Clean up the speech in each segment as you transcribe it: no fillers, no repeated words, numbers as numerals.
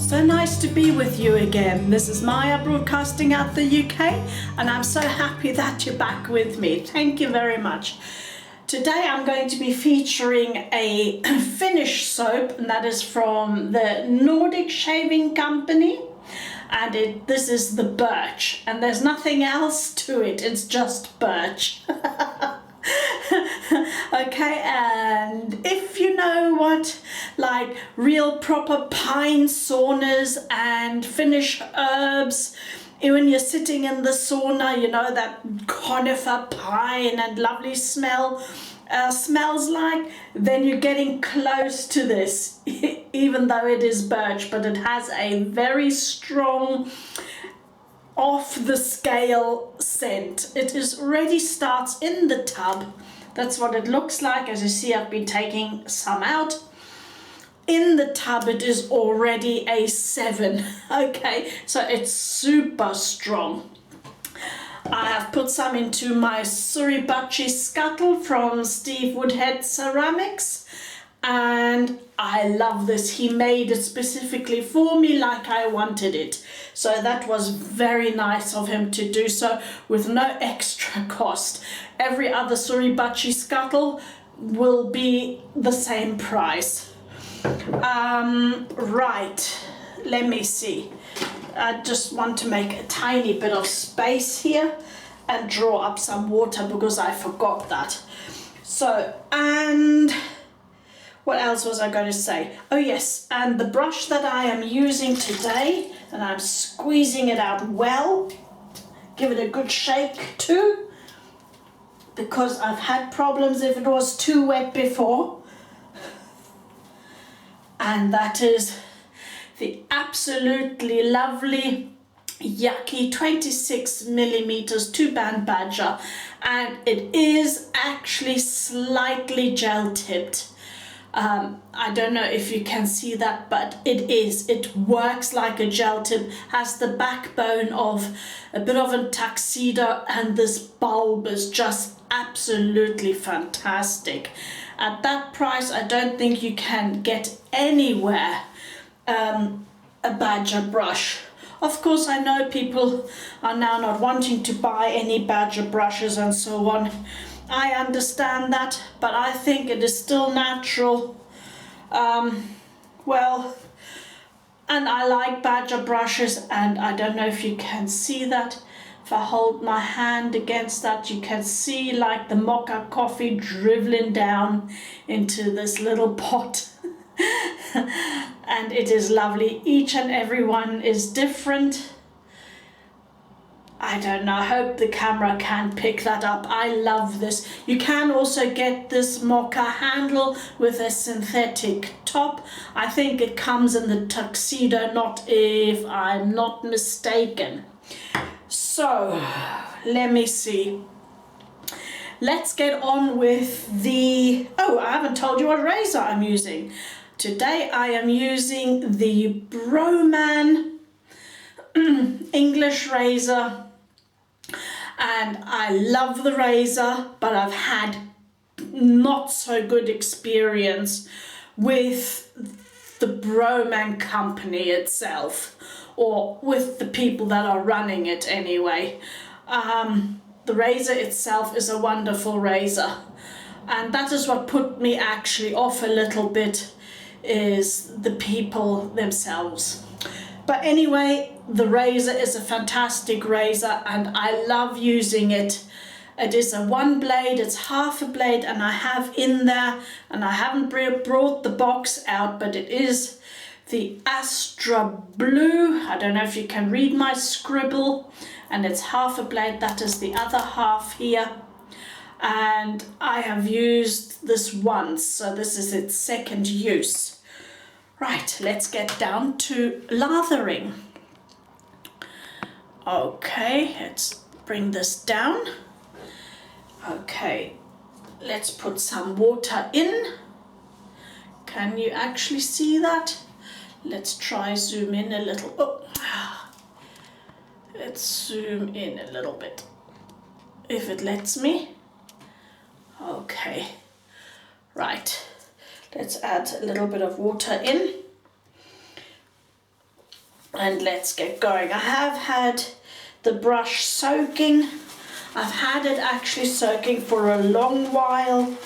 So nice to be with you again. This is Maja broadcasting out the UK, and I'm so happy that you're back with me. Thank you very much. Today I'm going to be featuring a Finnish soap, and that is from the Nordic shaving company. And this is the Birch, and there's nothing else to it, it's just Birch. Okay, and if you know what like real proper pine saunas and Finnish herbs, when you're sitting in the sauna, you know that conifer pine and lovely smell smells like, then you're getting close to this, even though it is Birch, but it has a very strong off the scale scent. It is already starts in the tub. That's what it looks like. As you see, I've been taking some out. In the tub it is already a 7. Okay, so it's super strong. I have put some into my Suribatchi Scuttle from Steve Woodhead Ceramics, and I love this. He made it specifically for me like I wanted it. So that was very nice of him to do so with no extra cost. Every other Suribatchi Scuttle will be the same price. Right, let me see. I just want to make a tiny bit of space here and draw up some water because I forgot that. So, and what else was I going to say? Oh yes, and the brush that I am using today, and I'm squeezing it out well, give it a good shake too, because I've had problems if it was too wet before. And that is the absolutely lovely Yaqi 26mm 2-band badger, and it is actually slightly gel tipped. I don't know if you can see that, but it works like a gel tip, has the backbone of a bit of a tuxedo, and this bulb is just absolutely fantastic. At that price, I don't think you can get anywhere a badger brush. Of course, I know people are now not wanting to buy any badger brushes and so on. I understand that, but I think it is still natural. Well, and I like badger brushes, and I don't know if you can see that. If I hold my hand against that, you can see like the Mocca coffee dribbling down into this little pot. And it is lovely. Each and every one is different. I don't know, I hope the camera can pick that up. I love this. You can also get this Mocca handle with a synthetic top. I think it comes in the tuxedo knot if I'm not mistaken. So, let me see. Let's get on with the... Oh, I haven't told you what razor I'm using. Today I am using the Broman English razor. And I love the razor, but I've had not so good experience with the Broman company itself, or with the people that are running it anyway. The razor itself is a wonderful razor, and that is what put me actually off a little bit, is the people themselves. But anyway, the razor is a fantastic razor and I love using it. It is a 1 blade, it's half a blade, and I have in there, and I haven't brought the box out, but it is the Astra blue. I don't know if you can read my scribble, and it's half a blade. That is the other half here. And I have used this once, so this is its second use. Right, let's get down to lathering. Okay, let's bring this down. Okay, let's put some water in. Can you actually see that? Let's try zoom in a little. Oh, let's zoom in a little bit, if it lets me. Okay, right. Let's add a little bit of water in. And let's get going. I have had the brush soaking. I've had it actually soaking for a long while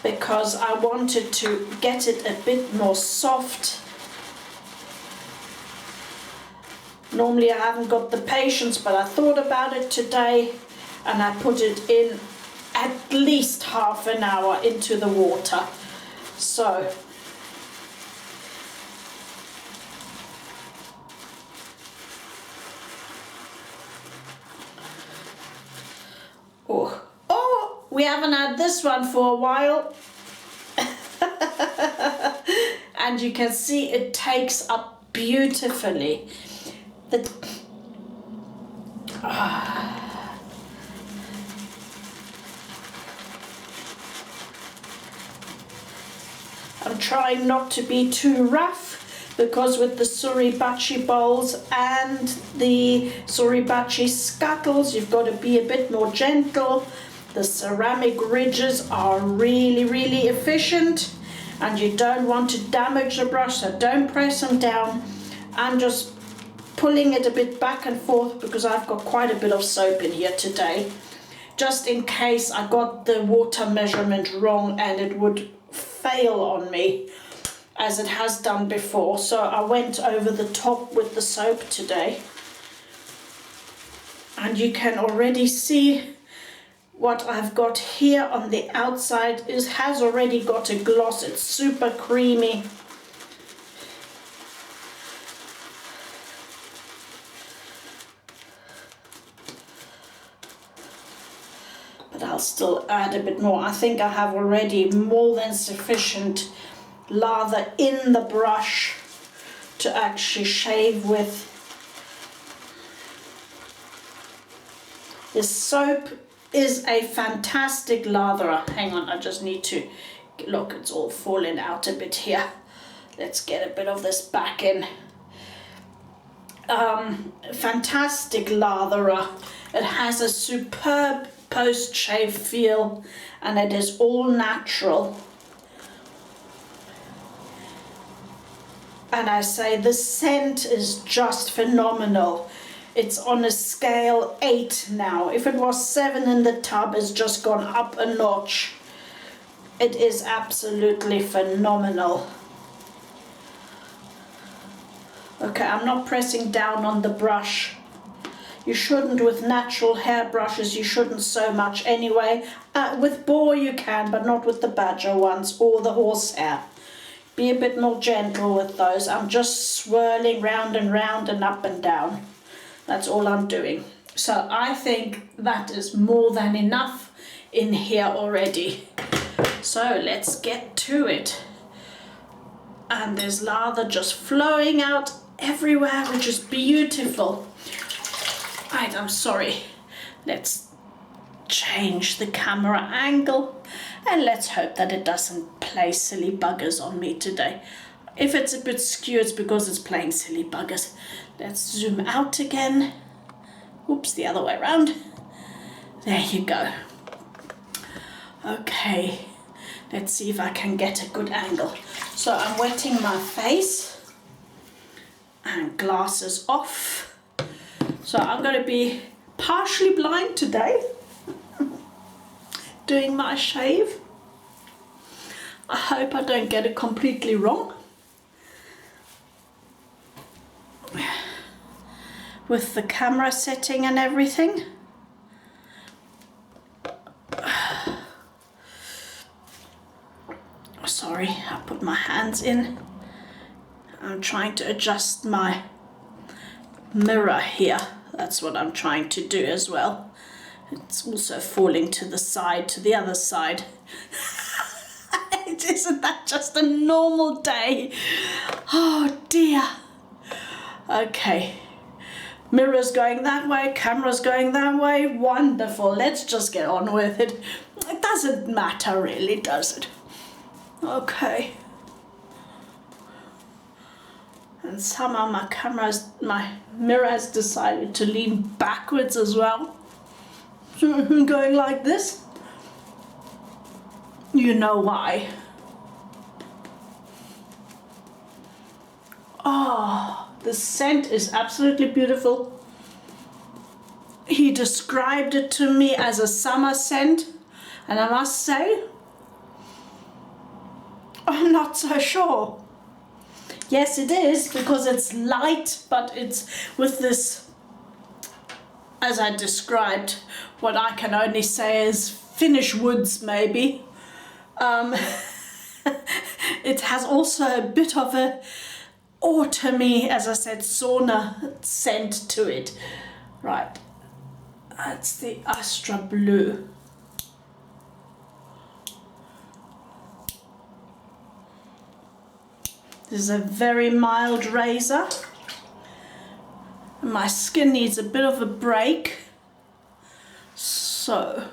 because I wanted to get it a bit more soft. Normally I haven't got the patience, but I thought about it today and I put it in at least half an hour into the water. So oh, we haven't had this one for a while. And you can see it takes up beautifully. I'm trying not to be too rough because with the Suribatchi bowls and the Suribatchi scuttles, you've got to be a bit more gentle. The ceramic ridges are really efficient and you don't want to damage the brush, so don't press them down. I'm just pulling it a bit back and forth because I've got quite a bit of soap in here today, just in case I got the water measurement wrong and it would fail on me as it has done before. So I went over the top with the soap today, and you can already see what I've got here on the outside has already got a gloss. It's super creamy. But I'll still add a bit more. I think I have already more than sufficient lather in the brush to actually shave with. This soap is a fantastic latherer. Hang on, I just need to look, it's all falling out a bit here. Let's get a bit of this back in. Fantastic latherer. It has a superb post-shave feel and it is all natural. And I say the scent is just phenomenal. It's on a scale 8 now. If it was 7 in the tub, it's just gone up a notch. It is absolutely phenomenal. Okay, I'm not pressing down on the brush. You shouldn't with natural hair brushes, you shouldn't so much anyway. With boar you can, but not with the badger ones or the horsehair. Be a bit more gentle with those. I'm just swirling round and round and up and down. That's all I'm doing. So I think that is more than enough in here already. So let's get to it. And there's lather just flowing out everywhere, which is beautiful. Right, I'm sorry. Let's change the camera angle and let's hope that it doesn't play silly buggers on me today. If it's a bit skewed, it's because it's playing silly buggers. Let's zoom out again. Oops, the other way around. There you go. Okay, let's see if I can get a good angle. So I'm wetting my face and glasses off. So I'm going to be partially blind today doing my shave. I hope I don't get it completely wrong with the camera setting and everything. Sorry, I put my hands in. I'm trying to adjust my mirror here. That's what I'm trying to do as well. It's also falling to the side, to the other side. Isn't that just a normal day? Oh dear. Okay. Mirror's going that way, camera's going that way. Wonderful. Let's just get on with it. It doesn't matter really, does it? Okay. And somehow my mirror has decided to lean backwards as well. Going like this. You know why. Oh, The scent is absolutely beautiful. He described it to me as a summer scent, and I must say, I'm not so sure. Yes, it is, because it's light, but it's with this, as I described, what I can only say is Finnish woods, maybe. It has also a bit of a autumny, as I said, sauna scent to it. Right, that's the Astra Blue. This is a very mild razor. My skin needs a bit of a break, so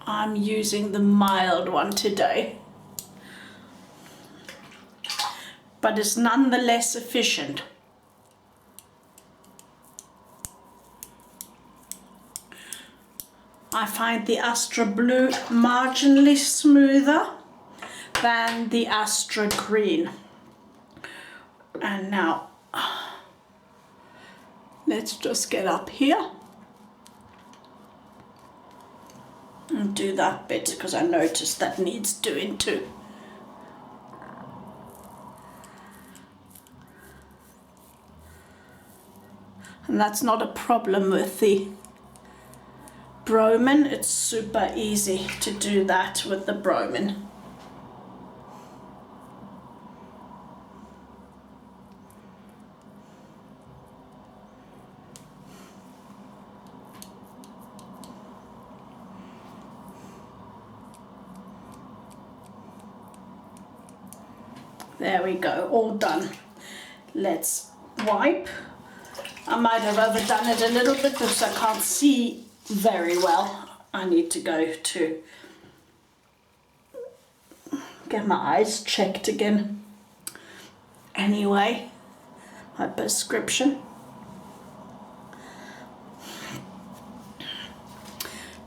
I'm using the mild one today, but it's nonetheless efficient. I find the Astra Blue marginally smoother than the Astra Green. And now, let's just get up here and do that bit, because I noticed that needs doing too. And that's not a problem with the Broman. It's super easy to do that with the Broman. There we go, all done. Let's wipe. I might have overdone it a little bit because I can't see very well. I need to go to get my eyes checked again. Anyway, my prescription.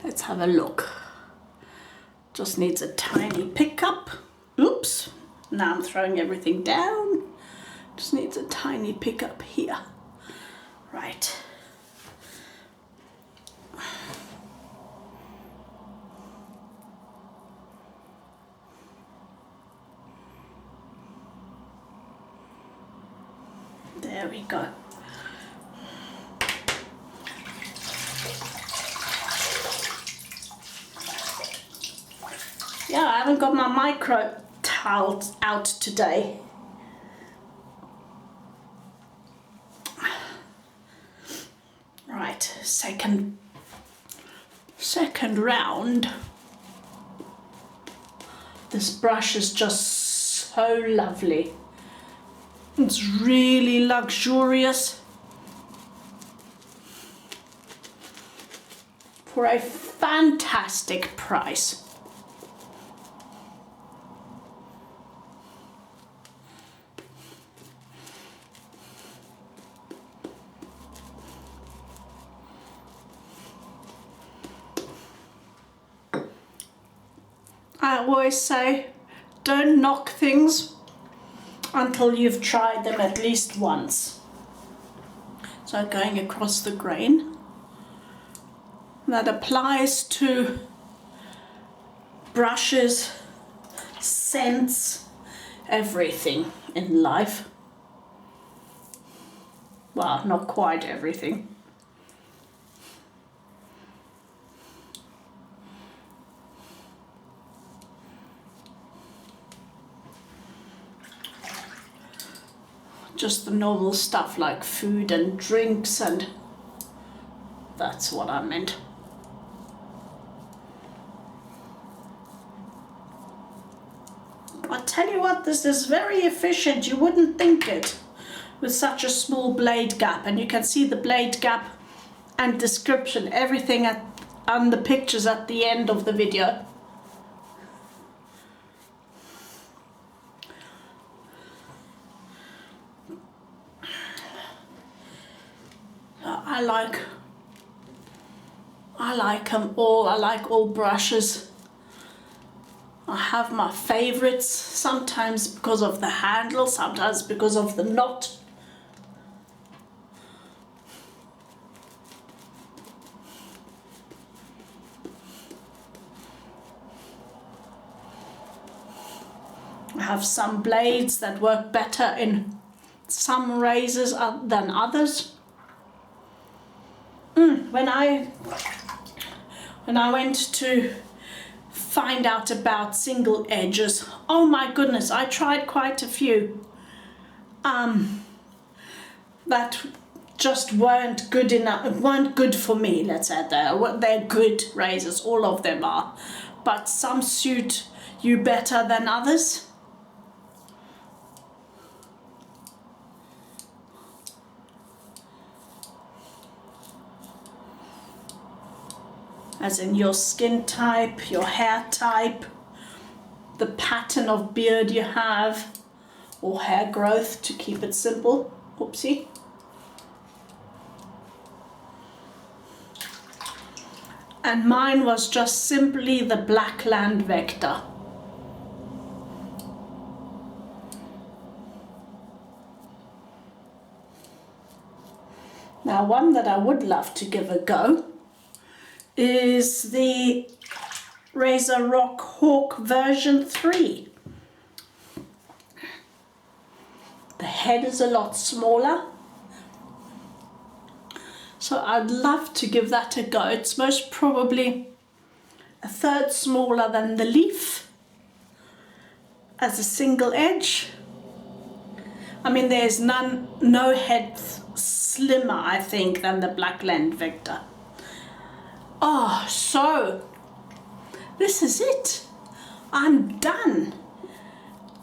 Let's have a look. Just needs a tiny pickup. Oops. Now I'm throwing everything down. Just needs a tiny pickup here. Right. There we go. Yeah, I haven't got my micro towel out today. Right, second round. This brush is just so lovely. It's really luxurious for a fantastic price. I always say, don't knock things until you've tried them at least once. So going across the grain, that applies to brushes, scents, everything in life. Well, not quite everything. Just the normal stuff like food and drinks, and that's what I meant. I tell you what, this is very efficient. You wouldn't think it with such a small blade gap, and you can see the blade gap and description, everything on the pictures at the end of the video. I like them all. I like all brushes. I have my favorites, sometimes because of the handle, sometimes because of the knot. I have some blades that work better in some razors than others. When I went to find out about single edges, oh my goodness, I tried quite a few that just weren't good enough, weren't good for me, let's say that. They're good razors, all of them are, but some suit you better than others. As in your skin type, your hair type, the pattern of beard you have, or hair growth, to keep it simple. Oopsie. And mine was just simply the Blackland Vector. Now, one that I would love to give a go is the Razor Rock Hawk version 3. The head is a lot smaller, so I'd love to give that a go. It's most probably a third smaller than the leaf as a single edge. I mean, there's no head slimmer, I think, than the Blackland Vector. Oh, so this is it. I'm done.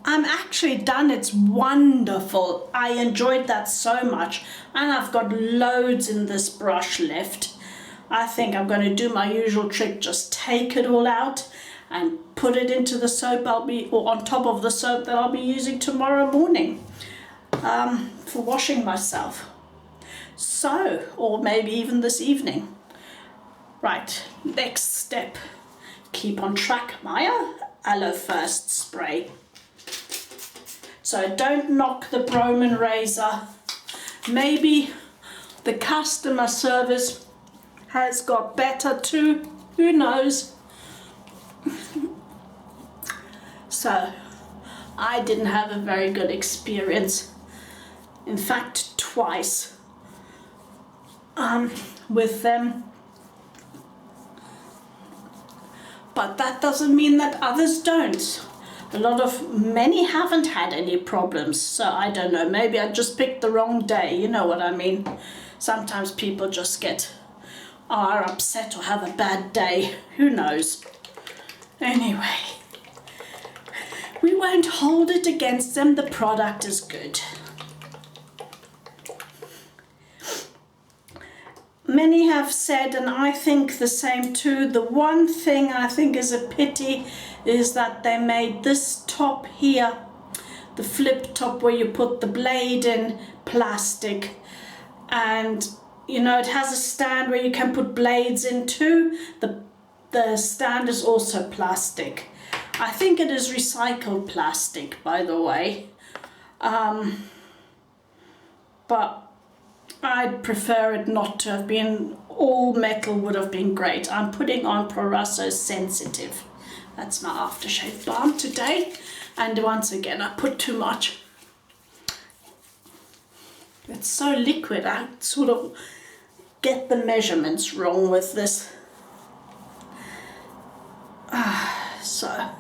I'm actually done. It's wonderful. I enjoyed that so much, and I've got loads in this brush left. I think I'm going to do my usual trick, just take it all out and put it into the soap or on top of the soap that I'll be using tomorrow morning for washing myself. So, or maybe even this evening. Right, next step. Keep on track, Maja. Aloe first spray. So don't knock the Broman razor. Maybe the customer service has got better too. Who knows? So I didn't have a very good experience. In fact, twice with them. But that doesn't mean that others don't. Many haven't had any problems, so I don't know, maybe I just picked the wrong day, you know what I mean? Sometimes people just are upset or have a bad day, who knows? Anyway, we won't hold it against them, the product is good. Many have said, and I think the same too, the one thing I think is a pity is that they made this top here, the flip top where you put the blade in, plastic. And you know, it has a stand where you can put blades in too. The stand is also plastic. I think it is recycled plastic, by the way. But I'd prefer it not to have been. All metal would have been great. I'm putting on Proraso Sensitive. That's my aftershave balm today. And once again, I put too much. It's so liquid, I sort of get the measurements wrong with this. So,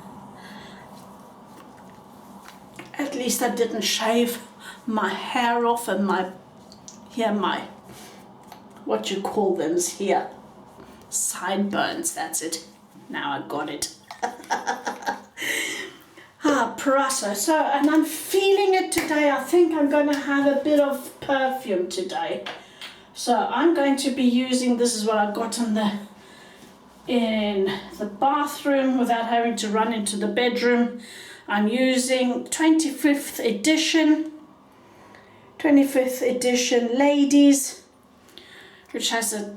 at least I didn't shave my hair off and what you call them here, sideburns, that's it. Now I got it. Proraso. So, and I'm feeling it today. I think I'm going to have a bit of perfume today. So I'm going to be using, this is what I got in the bathroom without having to run into the bedroom. I'm using 25th edition Ladies, which has a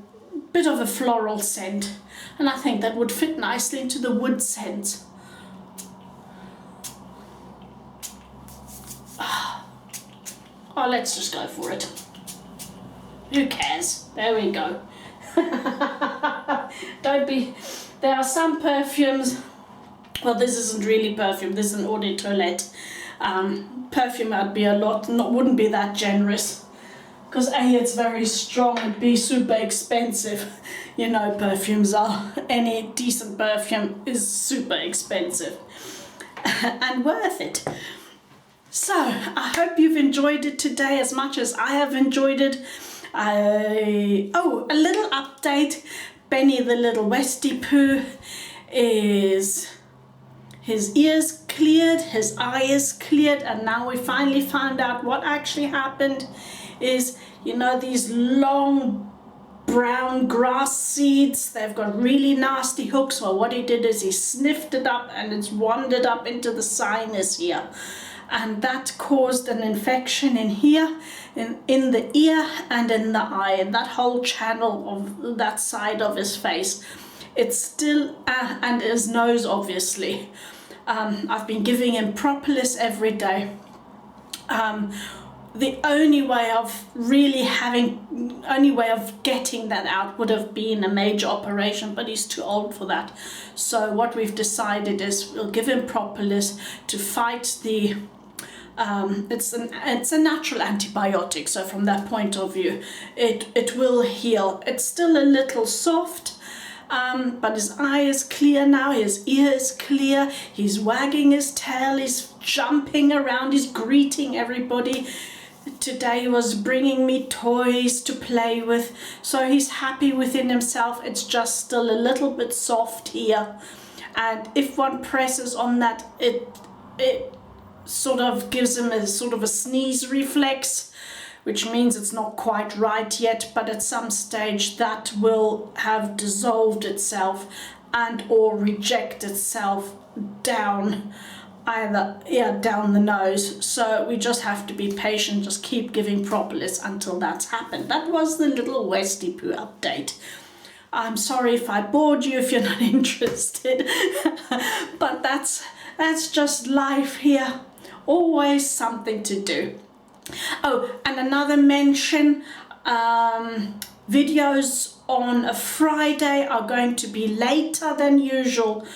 bit of a floral scent, and I think that would fit nicely into the wood scent Oh, let's just go for it. Who cares? There we go. Don't be... There are some perfumes... Well, this isn't really perfume. This is an eau de toilette. Perfume I'd be a lot... wouldn't be that generous. Because A, it's very strong, and B, super expensive. You know, perfumes are. Any decent perfume is super expensive. And worth it. So, I hope you've enjoyed it today as much as I have enjoyed it. Oh, a little update. Benny the little Westie Poo is... His ears cleared, his eye is cleared, and now we finally found out what actually happened is, you know, these long brown grass seeds, they've got really nasty hooks. Well, what he did is he sniffed it up and it's wandered up into the sinus here. And that caused an infection in here, in the ear and in the eye, and that whole channel of that side of his face. It's still, and his nose obviously. I've been giving him propolis every day. The only way of getting that out would have been a major operation, but he's too old for that. So what we've decided is we'll give him propolis to fight the, it's a natural antibiotic. So from that point of view, it will heal. It's still a little soft. But his eye is clear now, his ear is clear, he's wagging his tail, he's jumping around, he's greeting everybody. Today he was bringing me toys to play with, so he's happy within himself. It's just still a little bit soft here, and if one presses on that, it sort of gives him a sort of a sneeze reflex, which means it's not quite right yet, but at some stage that will have dissolved itself and or reject itself down down the nose. So we just have to be patient, just keep giving propolis until that's happened. That was the little Westie Poo update. I'm sorry if I bored you, if you're not interested, but that's just life here. Always something to do. Oh, and another mention, videos on a Friday are going to be later than usual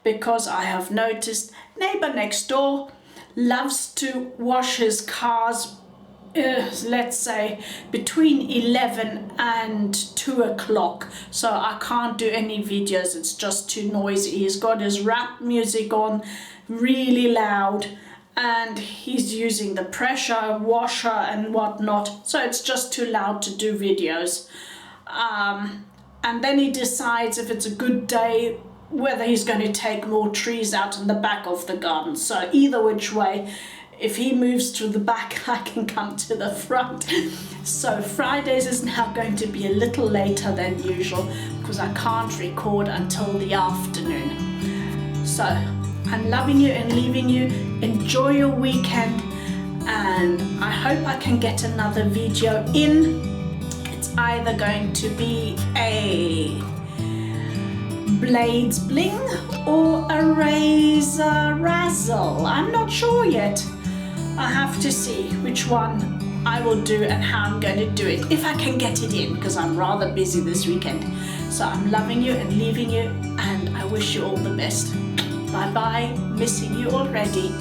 because I have noticed neighbor next door loves to wash his cars, let's say between 11 and 2 o'clock. So I can't do any videos, it's just too noisy. He's got his rap music on really loud, and he's using the pressure washer and whatnot, so it's just too loud to do videos. And then he decides if it's a good day whether he's going to take more trees out in the back of the garden. So either which way, if he moves to the back, I can come to the front. So Fridays is now going to be a little later than usual because I can't record until the afternoon. So I'm loving you and leaving you. Enjoy your weekend, and I hope I can get another video in. It's either going to be a Blades Bling or a Razor Razzle. I'm not sure yet. I have to see which one I will do and how I'm going to do it, if I can get it in, because I'm rather busy this weekend. So I'm loving you and leaving you, and I wish you all the best. Bye bye, missing you already.